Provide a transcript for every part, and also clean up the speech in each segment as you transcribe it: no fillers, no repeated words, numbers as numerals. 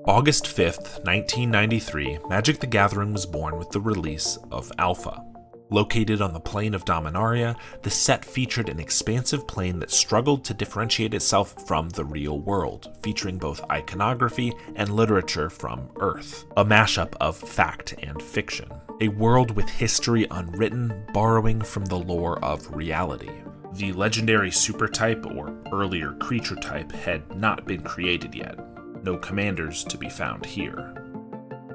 August 5th, 1993, Magic the Gathering was born with the release of Alpha. Located on the plane of Dominaria, the set featured an expansive plane that struggled to differentiate itself from the real world, featuring both iconography and literature from Earth, a mashup of fact and fiction. A world with history unwritten, borrowing from the lore of reality. The legendary supertype or earlier creature type had not been created yet. No commanders to be found here.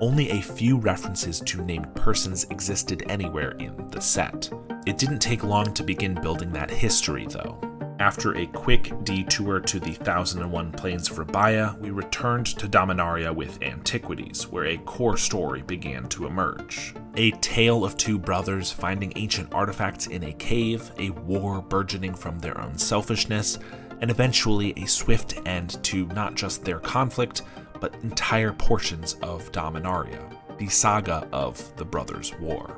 Only a few references to named persons existed anywhere in the set. It didn't take long to begin building that history, though. After a quick detour to the 1001 Plains of Rabaya, we returned to Dominaria with Antiquities, where a core story began to emerge. A tale of two brothers finding ancient artifacts in a cave, a war burgeoning from their own selfishness, and eventually a swift end to not just their conflict, but entire portions of Dominaria, the saga of the Brothers' War.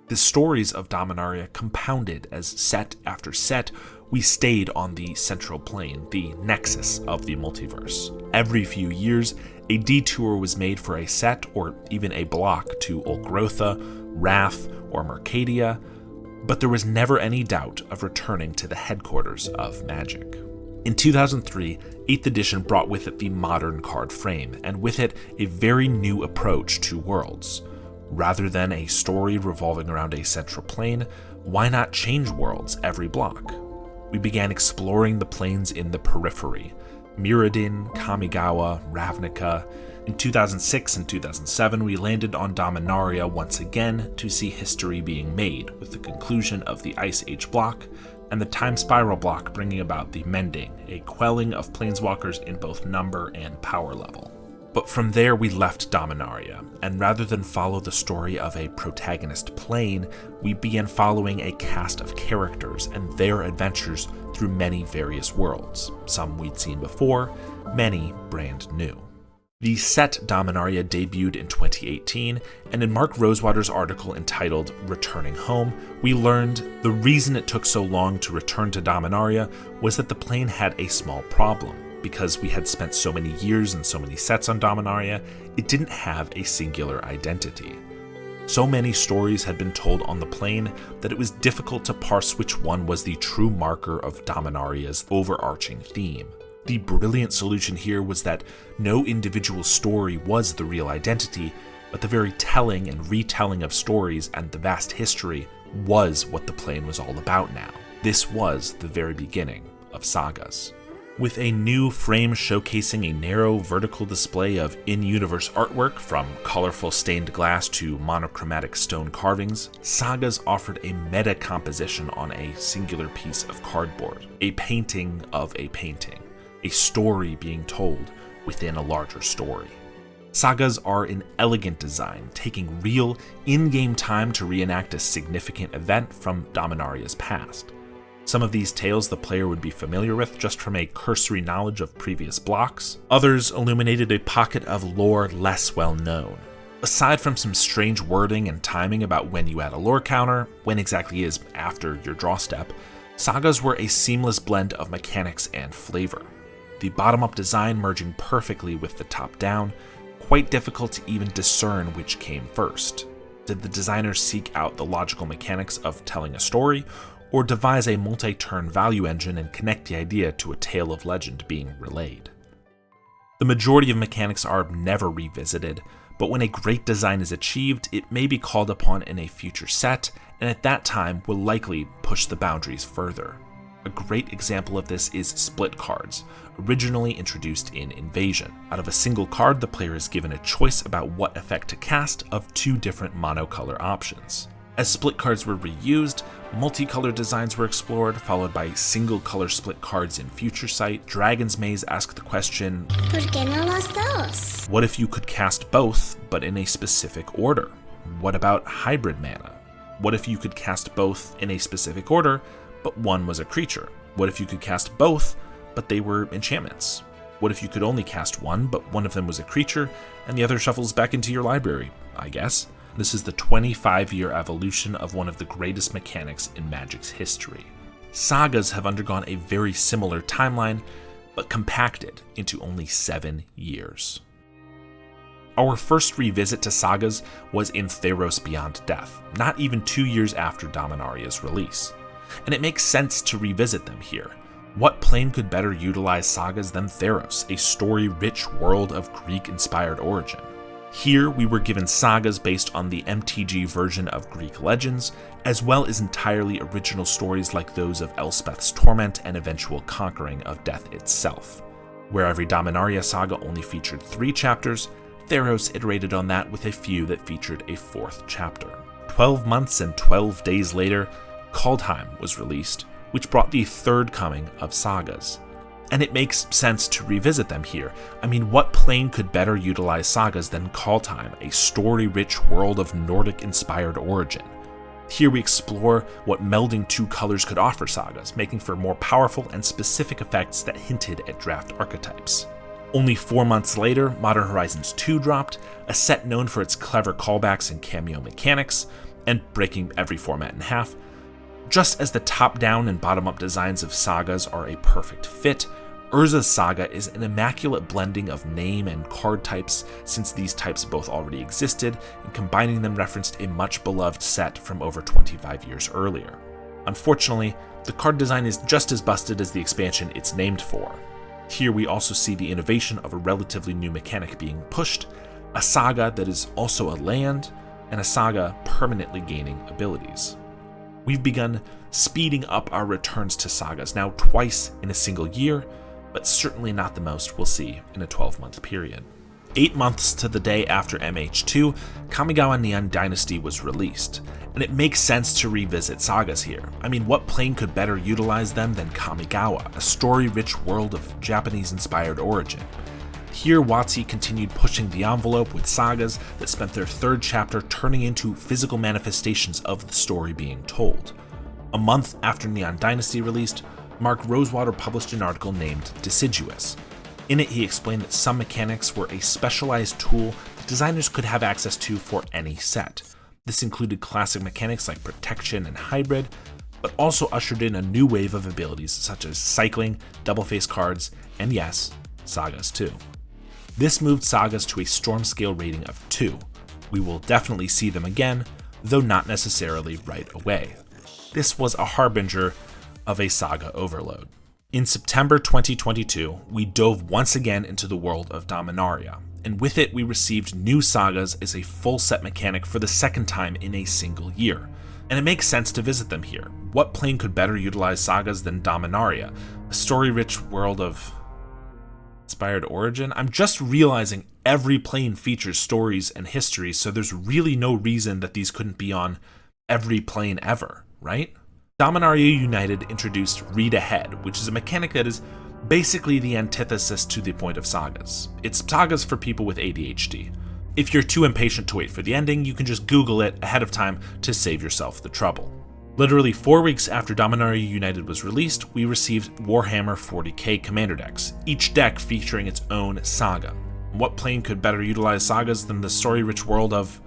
The stories of Dominaria compounded as set after set, we stayed on the central plane, the nexus of the multiverse. Every few years, a detour was made for a set or even a block to Olgrotha, Wrath, or Mercadia, but there was never any doubt of returning to the headquarters of Magic. In 2003, 8th edition brought with it the modern card frame, and with it, a very new approach to worlds. Rather than a story revolving around a central plane, why not change worlds every block? We began exploring the planes in the periphery, Mirrodin, Kamigawa, Ravnica. In 2006 and 2007, we landed on Dominaria once again to see history being made, with the conclusion of the Ice Age block, and the Time Spiral block bringing about the Mending, a quelling of planeswalkers in both number and power level. But from there we left Dominaria, and rather than follow the story of a protagonist plane, we began following a cast of characters and their adventures through many various worlds, some we'd seen before, many brand new. The set Dominaria debuted in 2018, and in Mark Rosewater's article entitled Returning Home, we learned the reason it took so long to return to Dominaria was that the plane had a small problem. Because we had spent so many years and so many sets on Dominaria, it didn't have a singular identity. So many stories had been told on the plane that it was difficult to parse which one was the true marker of Dominaria's overarching theme. The brilliant solution here was that no individual story was the real identity, but the very telling and retelling of stories and the vast history was what the plane was all about now. This was the very beginning of Sagas. With a new frame showcasing a narrow vertical display of in-universe artwork from colorful stained glass to monochromatic stone carvings, Sagas offered a meta composition on a singular piece of cardboard, a painting of a painting, a story being told within a larger story. Sagas are an elegant design, taking real, in-game time to reenact a significant event from Dominaria's past. Some of these tales the player would be familiar with just from a cursory knowledge of previous blocks. Others illuminated a pocket of lore less well known. Aside from some strange wording and timing about when you add a lore counter, when exactly is after your draw step, Sagas were a seamless blend of mechanics and flavor. The bottom-up design merging perfectly with the top-down, quite difficult to even discern which came first. Did the designers seek out the logical mechanics of telling a story, or devise a multi-turn value engine and connect the idea to a tale of legend being relayed? The majority of mechanics are never revisited, but when a great design is achieved, it may be called upon in a future set, and at that time will likely push the boundaries further. A great example of this is split cards, originally introduced in Invasion. Out of a single card, the player is given a choice about what effect to cast of two different monocolor options. As split cards were reused, multicolor designs were explored, followed by single-color split cards in Future Sight. Dragon's Maze asked the question, ¿Por qué no los dos? What if you could cast both, but in a specific order? What about hybrid mana? What if you could cast both in a specific order, but one was a creature? What if you could cast both, but they were enchantments? What if you could only cast one, but one of them was a creature, and the other shuffles back into your library, I guess? This is the 25-year evolution of one of the greatest mechanics in Magic's history. Sagas have undergone a very similar timeline, but compacted into only 7 years. Our first revisit to Sagas was in Theros Beyond Death, not even 2 years after Dominaria's release. And it makes sense to revisit them here. What plane could better utilize Sagas than Theros, a story-rich world of Greek-inspired origin? Here, we were given sagas based on the MTG version of Greek legends, as well as entirely original stories like those of Elspeth's torment and eventual conquering of death itself. Where every Dominaria saga only featured 3 chapters, Theros iterated on that with a few that featured a 4th chapter. 12 months and 12 days later, Kaldheim was released, which brought the 3rd coming of Sagas. And it makes sense to revisit them here. I mean, what plane could better utilize Sagas than Kaldheim, a story-rich world of Nordic-inspired origin? Here we explore what melding 2 colors could offer Sagas, making for more powerful and specific effects that hinted at draft archetypes. Only 4 months later, Modern Horizons 2 dropped, a set known for its clever callbacks and cameo mechanics, and breaking every format in half. Just as the top-down and bottom-up designs of Sagas are a perfect fit, Urza's Saga is an immaculate blending of name and card types, since these types both already existed, and combining them referenced a much-beloved set from over 25 years earlier. Unfortunately, the card design is just as busted as the expansion it's named for. Here we also see the innovation of a relatively new mechanic being pushed, a saga that is also a land, and a saga permanently gaining abilities. We've begun speeding up our returns to Sagas, now twice in a single year, but certainly not the most we'll see in a 12-month period. 8 months to the day after MH2, Kamigawa Neon Dynasty was released, and it makes sense to revisit Sagas here. I mean, what plane could better utilize them than Kamigawa, a story-rich world of Japanese-inspired origin? Here, WotC continued pushing the envelope with sagas that spent their 3rd chapter turning into physical manifestations of the story being told. A month after Neon Dynasty released, Mark Rosewater published an article named Deciduous. In it, he explained that some mechanics were a specialized tool that designers could have access to for any set. This included classic mechanics like Protection and Hybrid, but also ushered in a new wave of abilities such as Cycling, Double-Face cards, and yes, Sagas too. This moved Sagas to a Storm Scale rating of 2. We will definitely see them again, though not necessarily right away. This was a harbinger of a saga overload. In September 2022, we dove once again into the world of Dominaria, and with it we received new sagas as a full set mechanic for the 2nd time in a single year. And it makes sense to visit them here. What plane could better utilize sagas than Dominaria, a story-rich world of inspired origin? I'm just realizing every plane features stories and histories, so there's really no reason that these couldn't be on every plane ever, right? Dominaria United introduced Read Ahead, which is a mechanic that is basically the antithesis to the point of Sagas. It's Sagas for people with ADHD. If you're too impatient to wait for the ending, you can just Google it ahead of time to save yourself the trouble. Literally 4 weeks after Dominaria United was released, we received Warhammer 40k commander decks, each deck featuring its own saga. What plane could better utilize sagas than the story-rich world of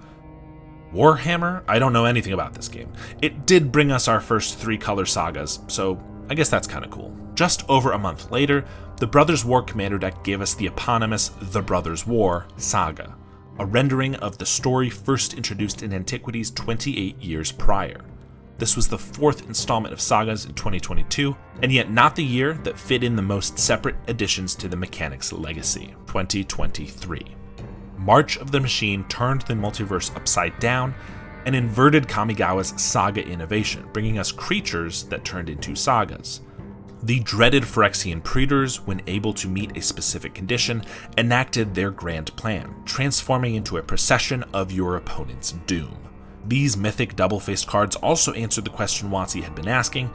Warhammer? I don't know anything about this game. It did bring us our first 3-color sagas, so I guess that's kinda cool. Just over a month later, the Brothers War commander deck gave us the eponymous The Brothers War saga, a rendering of the story first introduced in Antiquities 28 years prior. This was the 4th installment of Sagas in 2022, and yet not the year that fit in the most separate additions to the mechanic's legacy, 2023. March of the Machine turned the multiverse upside down and inverted Kamigawa's saga innovation, bringing us creatures that turned into sagas. The dreaded Phyrexian Praetors, when able to meet a specific condition, enacted their grand plan, transforming into a procession of your opponent's doom. These mythic double-faced cards also answered the question WotC had been asking: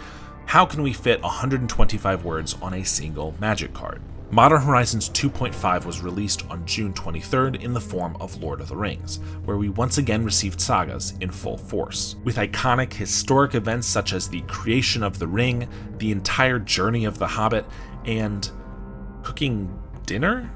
how can we fit 125 words on a single Magic card? Modern Horizons 2.5 was released on June 23rd in the form of Lord of the Rings, where we once again received sagas in full force, with iconic historic events such as the creation of the ring, the entire journey of the Hobbit, and cooking dinner?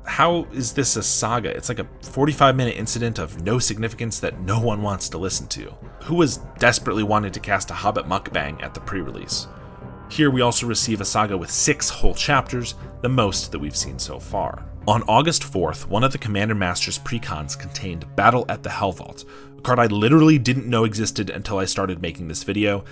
How is this a saga? It's like a 45-minute incident of no significance that no one wants to listen to. Who was desperately wanting to cast a Hobbit mukbang at the pre-release? Here we also receive a saga with 6 whole chapters, the most that we've seen so far. On August 4th, one of the Commander Master's precons contained Battle at the Hell Vault, a card I literally didn't know existed until I started making this video,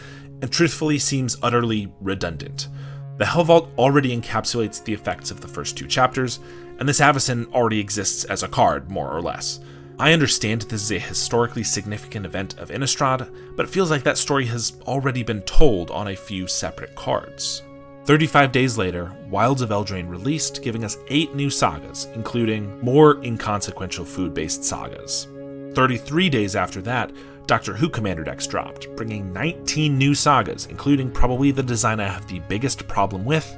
and truthfully seems utterly redundant. The Hell Vault already encapsulates the effects of the first 2 chapters, and this Avacyn already exists as a card, more or less. I understand this is a historically significant event of Innistrad, but it feels like that story has already been told on a few separate cards. 35 days later, Wilds of Eldraine released, giving us 8 new sagas, including more inconsequential food-based sagas. 33 days after that, Doctor Who Commander decks dropped, bringing 19 new sagas, including probably the design I have the biggest problem with,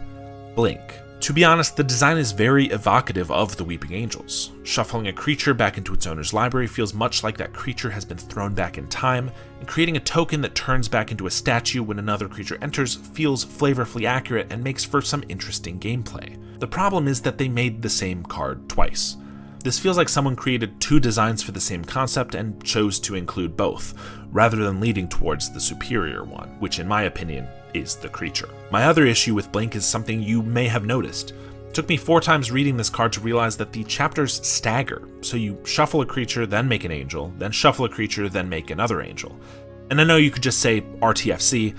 Blink. To be honest, the design is very evocative of the Weeping Angels. Shuffling a creature back into its owner's library feels much like that creature has been thrown back in time, and creating a token that turns back into a statue when another creature enters feels flavorfully accurate and makes for some interesting gameplay. The problem is that they made the same card twice. This feels like someone created 2 designs for the same concept and chose to include both, rather than leading towards the superior one, which in my opinion is the creature. My other issue with Blink is something you may have noticed. It took me 4 times reading this card to realize that the chapters stagger, so you shuffle a creature, then make an angel, then shuffle a creature, then make another angel. And I know you could just say RTFC,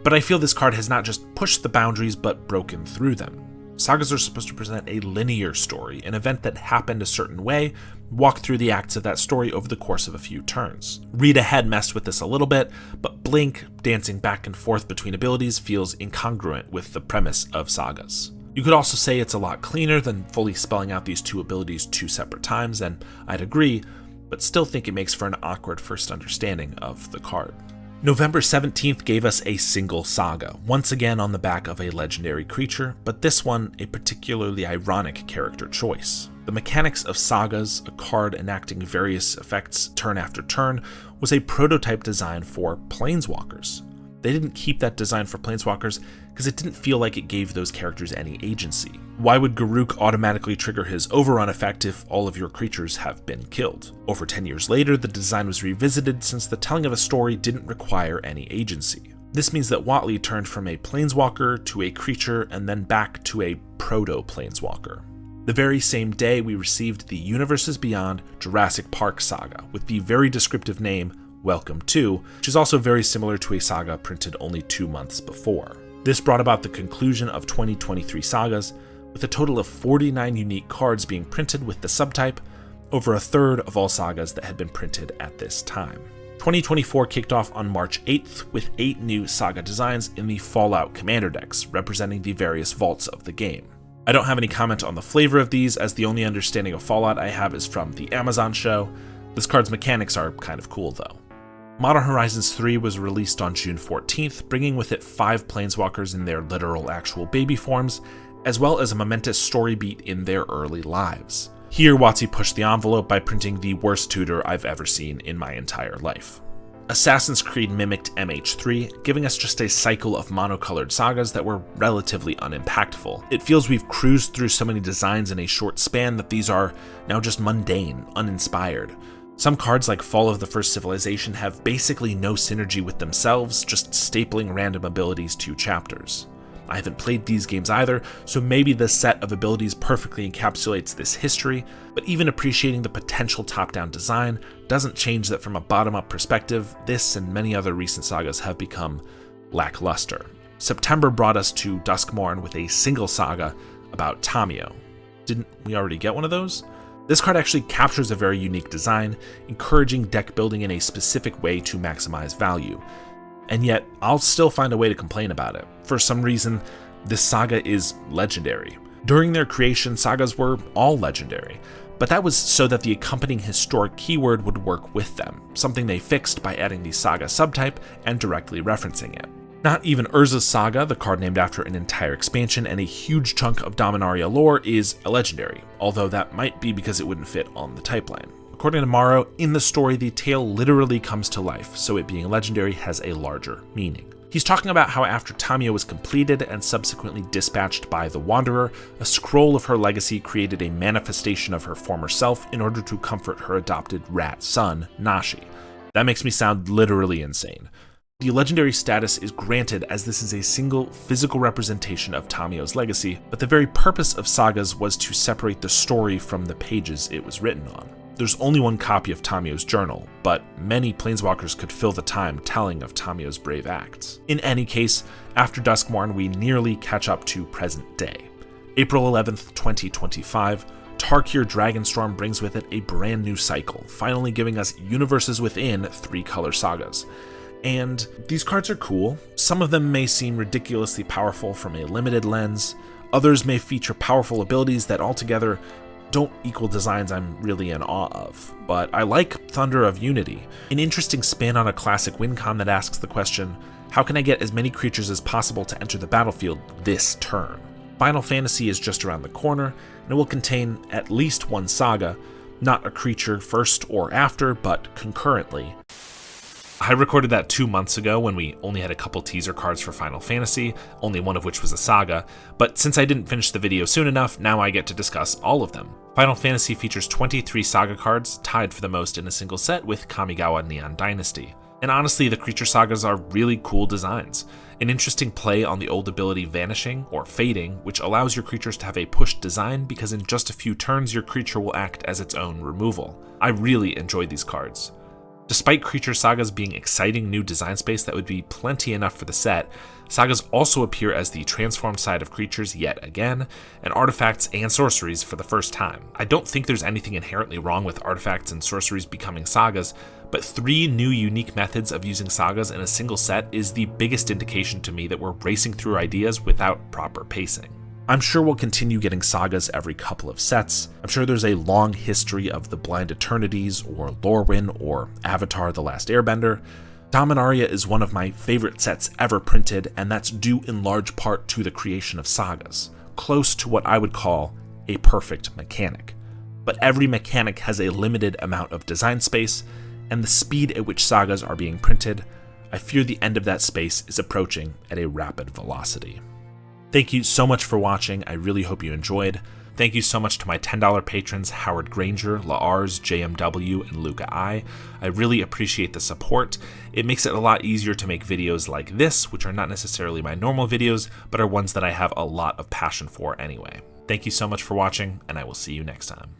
but I feel this card has not just pushed the boundaries but broken through them. Sagas are supposed to present a linear story, an event that happened a certain way, walk through the acts of that story over the course of a few turns. Read Ahead messed with this a little bit, but Blink, dancing back and forth between abilities, feels incongruent with the premise of Sagas. You could also say it's a lot cleaner than fully spelling out these 2 abilities 2 separate times, and I'd agree, but still think it makes for an awkward first understanding of the card. November 17th gave us a single saga, once again on the back of a legendary creature, but this one a particularly ironic character choice. The mechanics of Sagas, a card enacting various effects turn after turn, was a prototype design for Planeswalkers. They didn't keep that design for Planeswalkers because it didn't feel like it gave those characters any agency. Why would Garruk automatically trigger his overrun effect if all of your creatures have been killed? Over 10 years later, the design was revisited since the telling of a story didn't require any agency. This means that Watley turned from a Planeswalker to a creature and then back to a proto-Planeswalker. The very same day, we received the Universes Beyond Jurassic Park saga with the very descriptive name Welcome To, which is also very similar to a saga printed only 2 months before. This brought about the conclusion of 2023 sagas, with a total of 49 unique cards being printed with the subtype, over a third of all sagas that had been printed at this time. 2024 kicked off on March 8th with 8 new saga designs in the Fallout Commander decks, representing the various vaults of the game. I don't have any comment on the flavor of these, as the only understanding of Fallout I have is from the Amazon show. This card's mechanics are kind of cool though. Modern Horizons 3 was released on June 14th, bringing with it 5 Planeswalkers in their literal actual baby forms, as well as a momentous story beat in their early lives. Here, WotC pushed the envelope by printing the worst tutor I've ever seen in my entire life. Assassin's Creed mimicked MH3, giving us just a cycle of monocolored sagas that were relatively unimpactful. It feels we've cruised through so many designs in a short span that these are now just mundane, uninspired. Some cards like Fall of the First Civilization have basically no synergy with themselves, just stapling random abilities to chapters. I haven't played these games either, so maybe this set of abilities perfectly encapsulates this history, but even appreciating the potential top-down design doesn't change that from a bottom-up perspective, this and many other recent sagas have become lackluster. September brought us to Duskmourn with a single saga about Tamio. Didn't we already get one of those? This card actually captures a very unique design, encouraging deck building in a specific way to maximize value. And yet, I'll still find a way to complain about it. For some reason, this saga is legendary. During their creation, sagas were all legendary, but that was so that the accompanying historic keyword would work with them, something they fixed by adding the saga subtype and directly referencing it. Not even Urza's Saga, the card named after an entire expansion and a huge chunk of Dominaria lore, is a legendary, although that might be because it wouldn't fit on the typeline. According to Morrow, in the story, the tale literally comes to life, so it being legendary has a larger meaning. He's talking about how after Tamio was completed and subsequently dispatched by the Wanderer, a scroll of her legacy created a manifestation of her former self in order to comfort her adopted rat son, Nashi. That makes me sound literally insane. The legendary status is granted as this is a single physical representation of Tamiyo's legacy, but the very purpose of Sagas was to separate the story from the pages it was written on. There's only one copy of Tamiyo's journal, but many planeswalkers could fill the time telling of Tamiyo's brave acts. In any case, after Duskmourn, we nearly catch up to present day. April 11th, 2025, Tarkir Dragonstorm brings with it a brand new cycle, finally giving us Universes Within 3-color sagas. And these cards are cool. Some of them may seem ridiculously powerful from a limited lens, others may feature powerful abilities that altogether don't equal designs I'm really in awe of, but I like Thunder of Unity, an interesting spin on a classic win con that asks the question, how can I get as many creatures as possible to enter the battlefield this turn? Final Fantasy is just around the corner, and it will contain at least one saga, not a creature first or after, but concurrently. I recorded that 2 months ago when we only had a couple teaser cards for Final Fantasy, only one of which was a saga, but since I didn't finish the video soon enough, now I get to discuss all of them. Final Fantasy features 23 saga cards, tied for the most in a single set with Kamigawa Neon Dynasty. And honestly, the creature sagas are really cool designs. An interesting play on the old ability Vanishing, or Fading, which allows your creatures to have a pushed design because in just a few turns your creature will act as its own removal. I really enjoyed these cards. Despite creature sagas being exciting new design space that would be plenty enough for the set, sagas also appear as the transformed side of creatures yet again, and artifacts and sorceries for the first time. I don't think there's anything inherently wrong with artifacts and sorceries becoming sagas, but 3 new unique methods of using sagas in a single set is the biggest indication to me that we're racing through ideas without proper pacing. I'm sure we'll continue getting sagas every couple of sets. I'm sure there's a long history of the Blind Eternities, or Lorwyn, or Avatar: The Last Airbender. Dominaria is one of my favorite sets ever printed, and that's due in large part to the creation of sagas, close to what I would call a perfect mechanic. But every mechanic has a limited amount of design space, and the speed at which sagas are being printed, I fear the end of that space is approaching at a rapid velocity. Thank you so much for watching, I really hope you enjoyed. Thank you so much to my $10 patrons Howard Granger, Laars, JMW, and Luca I. I really appreciate the support. It makes it a lot easier to make videos like this, which are not necessarily my normal videos, but are ones that I have a lot of passion for anyway. Thank you so much for watching, and I will see you next time.